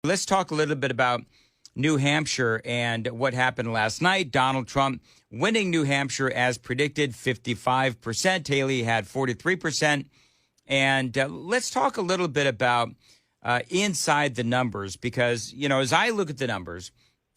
Let's talk a little bit about New Hampshire and what happened last night. Donald Trump winning New Hampshire as predicted, 55%. Haley had 43%. And let's talk a little bit about inside the numbers, because, you know, as I look at the numbers,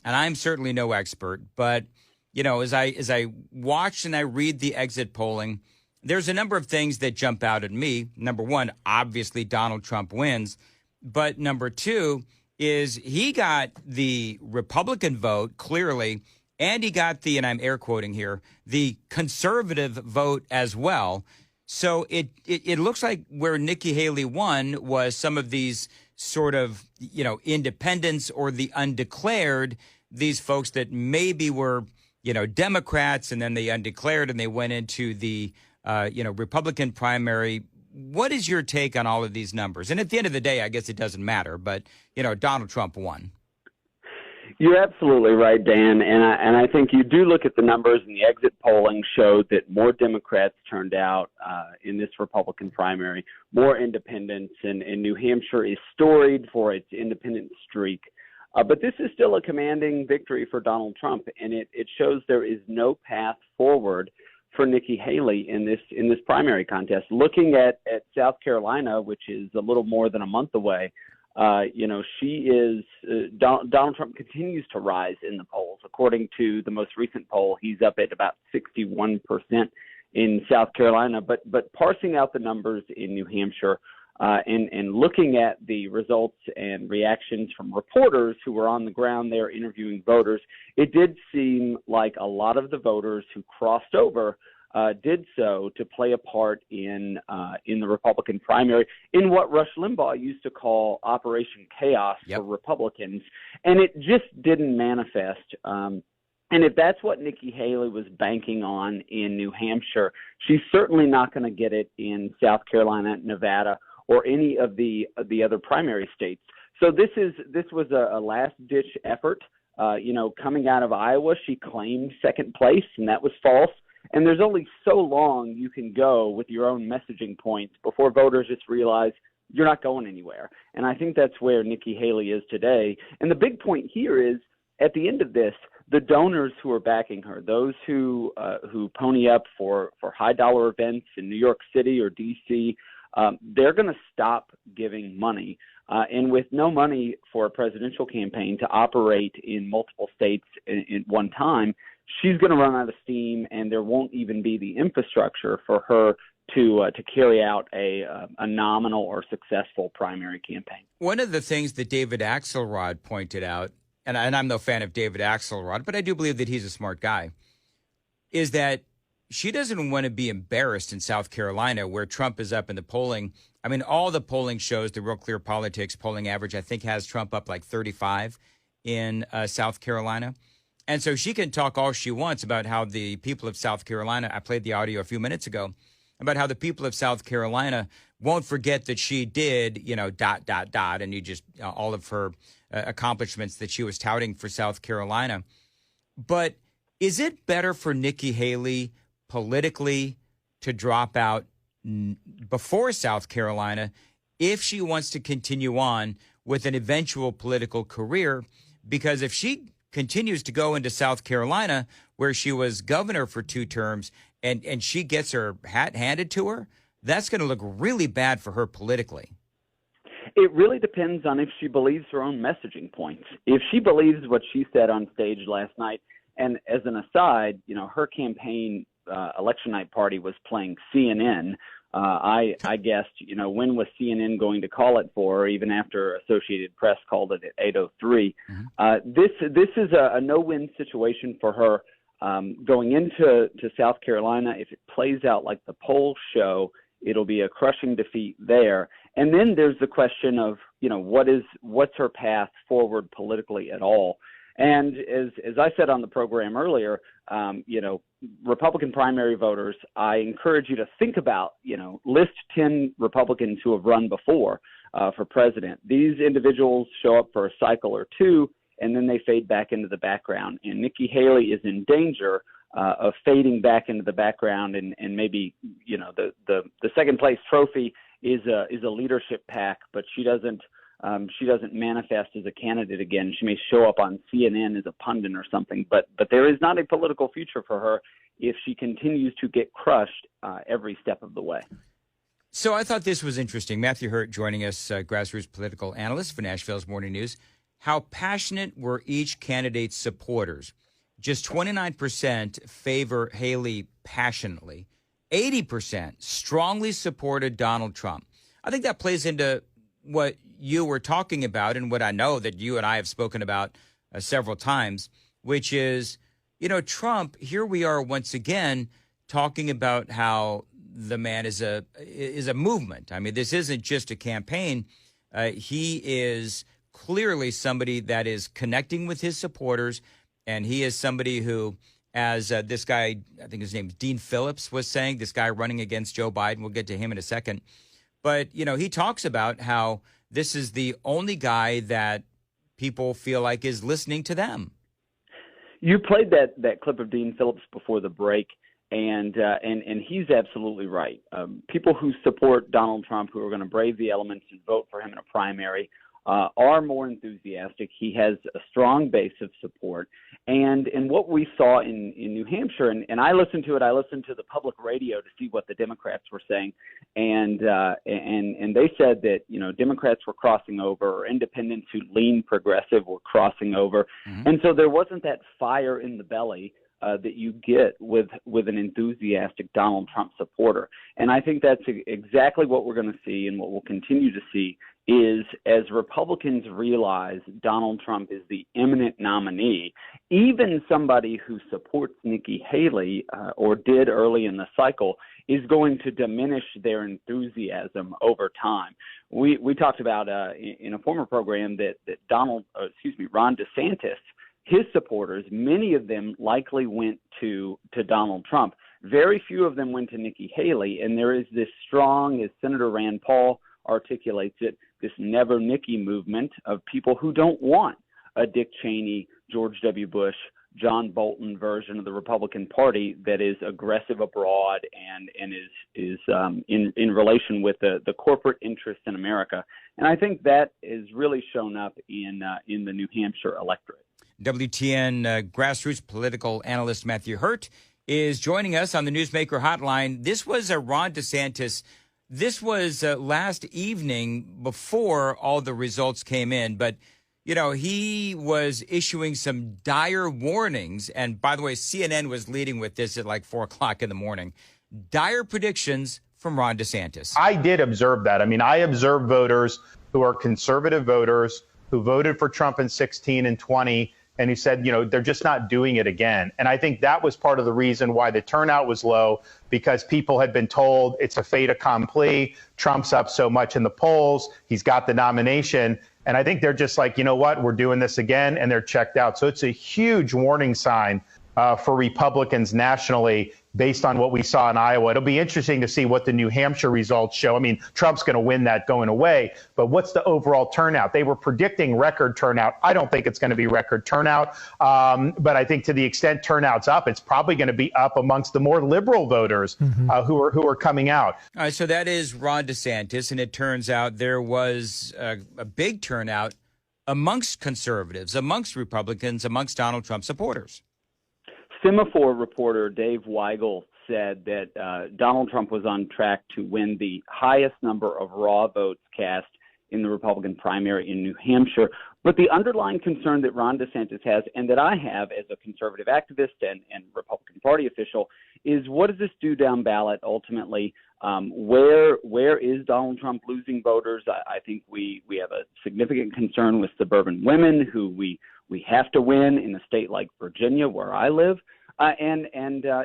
and I'm certainly no expert, but, you know, as I watch and I read the exit polling, there's a number of things that jump out at me. Number one, obviously Donald Trump wins. But number two is he got the Republican vote clearly, and he got the, and I'm air quoting here, the conservative vote as well. So it looks like where Nikki Haley won was some of these sort of, you know, independents or the undeclared, these folks that maybe were, you know, Democrats and then they undeclared and they went into the, Republican primary. What is your take on all of these numbers? And at the end of the day, I guess it doesn't matter, but, you know, Donald Trump won. You're absolutely right, Dan. And I think you do look at the numbers, and the exit polling showed that more Democrats turned out in this Republican primary, more independents, and New Hampshire is storied for its independent streak. But this is still a commanding victory for Donald Trump, and it shows there is no path forward for Nikki Haley in this primary contest. Looking at South Carolina, which is a little more than a month away, she is Donald Trump continues to rise in the polls. According to the most recent poll, he's up at about 61% in South Carolina. But parsing out the numbers in New Hampshire and looking at the results and reactions from reporters who were on the ground there interviewing voters, it did seem like a lot of the voters who crossed over did so to play a part in the Republican primary, in what Rush Limbaugh used to call Operation Chaos for Republicans, and it just didn't manifest. And if that's what Nikki Haley was banking on in New Hampshire, she's certainly not going to get it in South Carolina, Nevada, or any of the other primary states. So this was a last-ditch effort. Coming out of Iowa, she claimed second place, and that was false. And there's only so long you can go with your own messaging points before voters just realize you're not going anywhere. And I think that's where Nikki Haley is today. And the big point here is, at the end of this, the donors who are backing her, those who pony up for high-dollar events in New York City or D.C., they're going to stop giving money. And with no money for a presidential campaign to operate in multiple states in one time, she's going to run out of steam, and there won't even be the infrastructure for her to carry out a nominal or successful primary campaign. One of the things that David Axelrod pointed out, and I'm no fan of David Axelrod, but I do believe that he's a smart guy, is that she doesn't want to be embarrassed in South Carolina, where Trump is up in the polling. I mean, all the polling shows, the Real Clear Politics polling average, I think, has Trump up like 35 in South Carolina. And so she can talk all she wants about how the people of South Carolina, I played the audio a few minutes ago, about how the people of South Carolina won't forget that she did, and you just, all of her accomplishments that she was touting for South Carolina. But is it better for Nikki Haley politically to drop out before South Carolina if she wants to continue on with an eventual political career? Because if she continues to go into South Carolina, where she was governor for 2 terms, and she gets her hat handed to her, that's going to look really bad for her politically. It really depends on if she believes her own messaging points. If she believes what she said on stage last night, and as an aside, her campaign election night party was playing CNN. I guessed, when was CNN going to call it for, even after Associated Press called it at 8:03. This is a no-win situation for her going into South Carolina. If it plays out like the polls show, it'll be a crushing defeat there. And then there's the question of, what's her path forward politically at all? And as I said on the program earlier, Republican primary voters, I encourage you to think about, list 10 Republicans who have run before for president. These individuals show up for a cycle or two, and then they fade back into the background. And Nikki Haley is in danger of fading back into the background, and maybe, the second place trophy is a leadership pack, but she doesn't she doesn't manifest as a candidate again. She may show up on CNN as a pundit or something, but there is not a political future for her if she continues to get crushed every step of the way. So I thought this was interesting. Matthew Hurtt joining us, Grassroots Political Analyst for Nashville's Morning News. How passionate were each candidate's supporters? Just 29% favor Haley passionately. 80% strongly supported Donald Trump. I think that plays into what you were talking about and what I know that you and I have spoken about several times, which is, Trump, here we are once again talking about how the man is a movement. I mean, this isn't just a campaign. He is clearly somebody that is connecting with his supporters, and he is somebody who, as this guy, I think his name is Dean Phillips, was saying, this guy running against Joe Biden. We'll get to him in a second. But, he talks about how this is the only guy that people feel like is listening to them. You played that clip of Dean Phillips before the break, and he's absolutely right. People who support Donald Trump, who are going to brave the elements and vote for him in a primary, are more enthusiastic. He has a strong base of support. And what we saw in New Hampshire, and I listened to it, I listened to the public radio to see what the Democrats were saying. And they said that, Democrats were crossing over, or independents who lean progressive were crossing over. Mm-hmm. And so there wasn't that fire in the belly that you get with an enthusiastic Donald Trump supporter. And I think that's exactly what we're going to see, and what we'll continue to see is, as Republicans realize Donald Trump is the imminent nominee, even somebody who supports Nikki Haley or did early in the cycle is going to diminish their enthusiasm over time. We talked about in a former program that Ron DeSantis, his supporters, many of them likely went to Donald Trump. Very few of them went to Nikki Haley, and there is this strong, as Senator Rand Paul articulates it, this never Nikki movement of people who don't want a Dick Cheney, George W. Bush, John Bolton version of the Republican Party that is aggressive abroad and is in relation with the corporate interests in America. And I think that is really shown up in the New Hampshire electorate. WTN Grassroots Political Analyst Matthew Hurtt is joining us on the Newsmaker Hotline. This was Ron DeSantis. This was last evening before all the results came in. But, he was issuing some dire warnings. And by the way, CNN was leading with this at like 4 o'clock in the morning. Dire predictions from Ron DeSantis. I did observe that. I mean, I observed voters who are conservative voters who voted for Trump in 16 and 20. And he said, they're just not doing it again. And I think that was part of the reason why the turnout was low, because people had been told it's a fait accompli. Trump's up so much in the polls. He's got the nomination. And I think they're just like, you know what, we're doing this again. And they're checked out. So it's a huge warning sign for Republicans nationally based on what we saw in Iowa. It'll be interesting to see what the New Hampshire results show. I mean, Trump's going to win that going away, but what's the overall turnout? They were predicting record turnout. I don't think it's going to be record turnout, but I think to the extent turnout's up, it's probably going to be up amongst the more liberal voters who are coming out. All right, so that is Ron DeSantis, and it turns out there was a big turnout amongst conservatives, amongst Republicans, amongst Donald Trump supporters. Semaphore reporter Dave Weigel said that Donald Trump was on track to win the highest number of raw votes cast in the Republican primary in New Hampshire. But the underlying concern that Ron DeSantis has, and that I have as a conservative activist and Republican Party official, is what does this do down ballot ultimately? Where is Donald Trump losing voters? I think we have a significant concern with suburban women who we have to win in a state like Virginia, where I live. And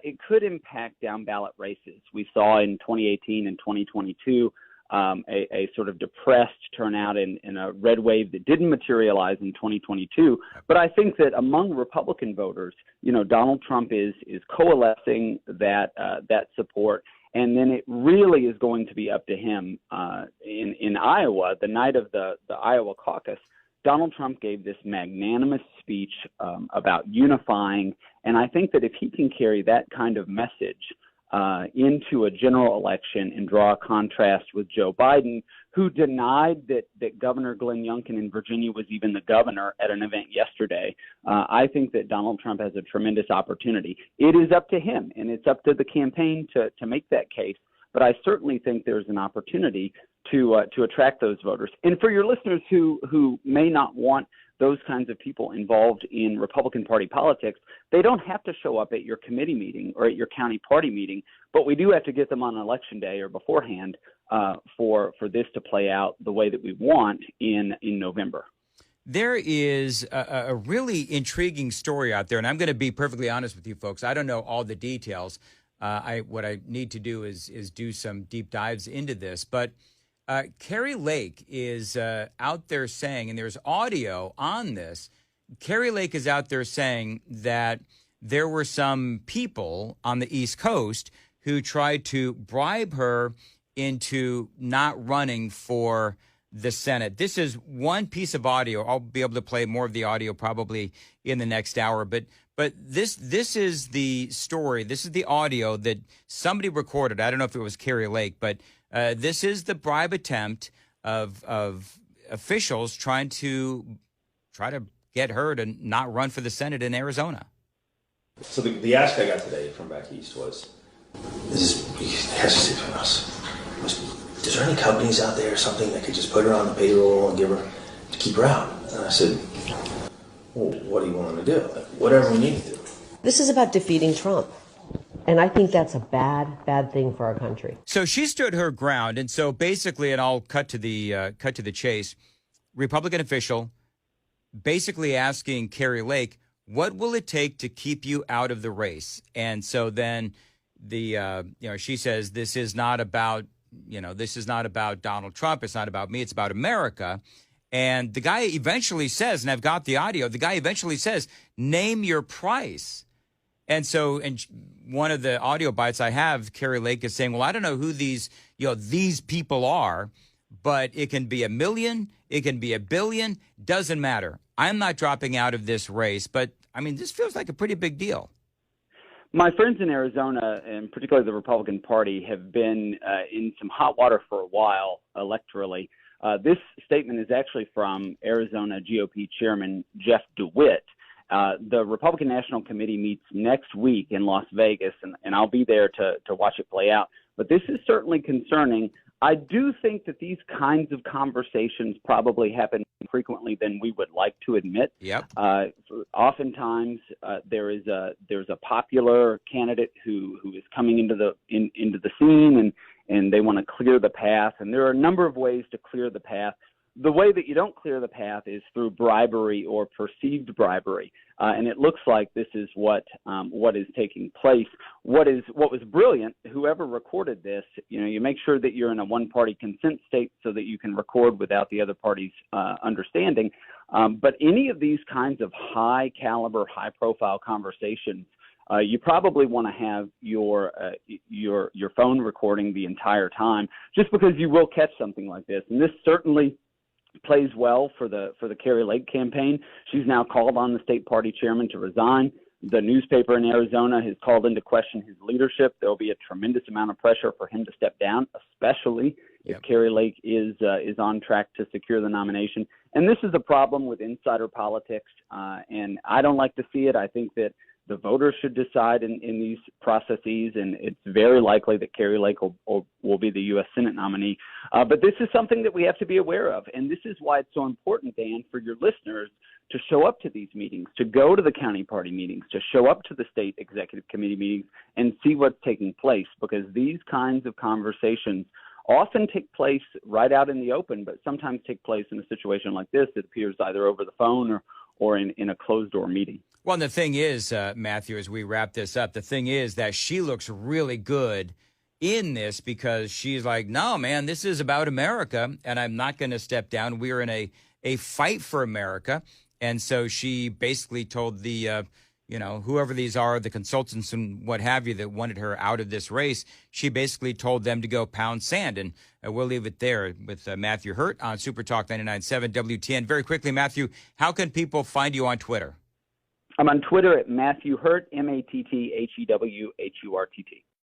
it could impact down ballot races. We saw in 2018 and 2022 a sort of depressed turnout in a red wave that didn't materialize in 2022. But I think that among Republican voters, Donald Trump is coalescing that support. And then it really is going to be up to him in Iowa, the night of the Iowa caucus. Donald Trump gave this magnanimous speech about unifying, and I think that if he can carry that kind of message into a general election and draw a contrast with Joe Biden, who denied that Governor Glenn Youngkin in Virginia was even the governor at an event yesterday. I think that Donald Trump has a tremendous opportunity. It is up to him, and it's up to the campaign to make that case. But I certainly think there's an opportunity to attract those voters. And for your listeners who may not want those kinds of people involved in Republican Party politics, they don't have to show up at your committee meeting or at your county party meeting, but we do have to get them on election day or beforehand for this to play out the way that we want in November. There is a really intriguing story out there, and I'm going to be perfectly honest with you folks. I don't know all the details. What I need to do is do some deep dives into this, but Kari Lake is out there saying, and there's audio on this, Kari Lake is out there saying that there were some people on the East Coast who tried to bribe her into not running for the Senate. This is one piece of audio. I'll be able to play more of the audio probably in the next hour, but this is the story. This is the audio that somebody recorded. I don't know if it was Kari Lake, but this is the bribe attempt of officials trying to get her to not run for the Senate in Arizona. So the ask I got today from back east was, this has to stay from us. Is there any companies out there or something that could just put her on the payroll and give her to keep her out? And I said, well, what do you want them to do? Like, whatever we need to do. This is about defeating Trump. And I think that's a bad thing for our country. So she stood her ground. And so basically, and I'll cut to the chase, Republican official basically asking Kari Lake, what will it take to keep you out of the race? And so then she says, this is not about Donald Trump. It's not about me. It's about America. And the guy eventually says, and I've got the audio, the guy eventually says, name your price. And so, and one of the audio bites I have, Kari Lake is saying, well, I don't know who these people are, but it can be $1 million, it can be $1 billion, doesn't matter. I'm not dropping out of this race. But I mean, this feels like a pretty big deal. My friends in Arizona, and particularly the Republican Party, have been in some hot water for a while electorally. This statement is actually from Arizona GOP Chairman Jeff DeWitt. The Republican National Committee meets next week in Las Vegas, and I'll be there to watch it play out. But this is certainly concerning. I do think that these kinds of conversations probably happen more frequently than we would like to admit. Yep. Oftentimes, there's a popular candidate who is coming into the scene, and they want to clear the path. And there are a number of ways to clear the path. The way that you don't clear the path is through bribery or perceived bribery, and it looks like this is what is taking place. What was brilliant, whoever recorded this, you make sure that you're in a one-party consent state so that you can record without the other party's understanding. But any of these kinds of high-caliber, high-profile conversations, you probably want to have your phone recording the entire time, just because you will catch something like this, and this certainly plays well for the Kari Lake campaign. She's now called on the state party chairman to resign. The newspaper in Arizona has called into question his leadership. There will be a tremendous amount of pressure for him to step down, especially if Kari Lake is on track to secure the nomination. And this is a problem with insider politics, and I don't like to see it. I think that the voters should decide in these processes, and it's very likely that Kari Lake will be the U.S. Senate nominee. But this is something that we have to be aware of, and this is why it's so important, Dan, for your listeners to show up to these meetings, to go to the county party meetings, to show up to the state executive committee meetings and see what's taking place, because these kinds of conversations often take place right out in the open, but sometimes take place in a situation like this that appears either over the phone or in a closed-door meeting. Well, and the thing is, Matthew, as we wrap this up, the thing is that she looks really good in this because she's like, no, man, this is about America, and I'm not going to step down. We're in a fight for America. And so she basically told the, whoever these are, the consultants and what have you that wanted her out of this race, she basically told them to go pound sand. And we'll leave it there with Matthew Hurtt on Super Talk 99.7 WTN. Very quickly, Matthew, how can people find you on Twitter? I'm on Twitter at Matthew Hurtt, MatthewHurtt.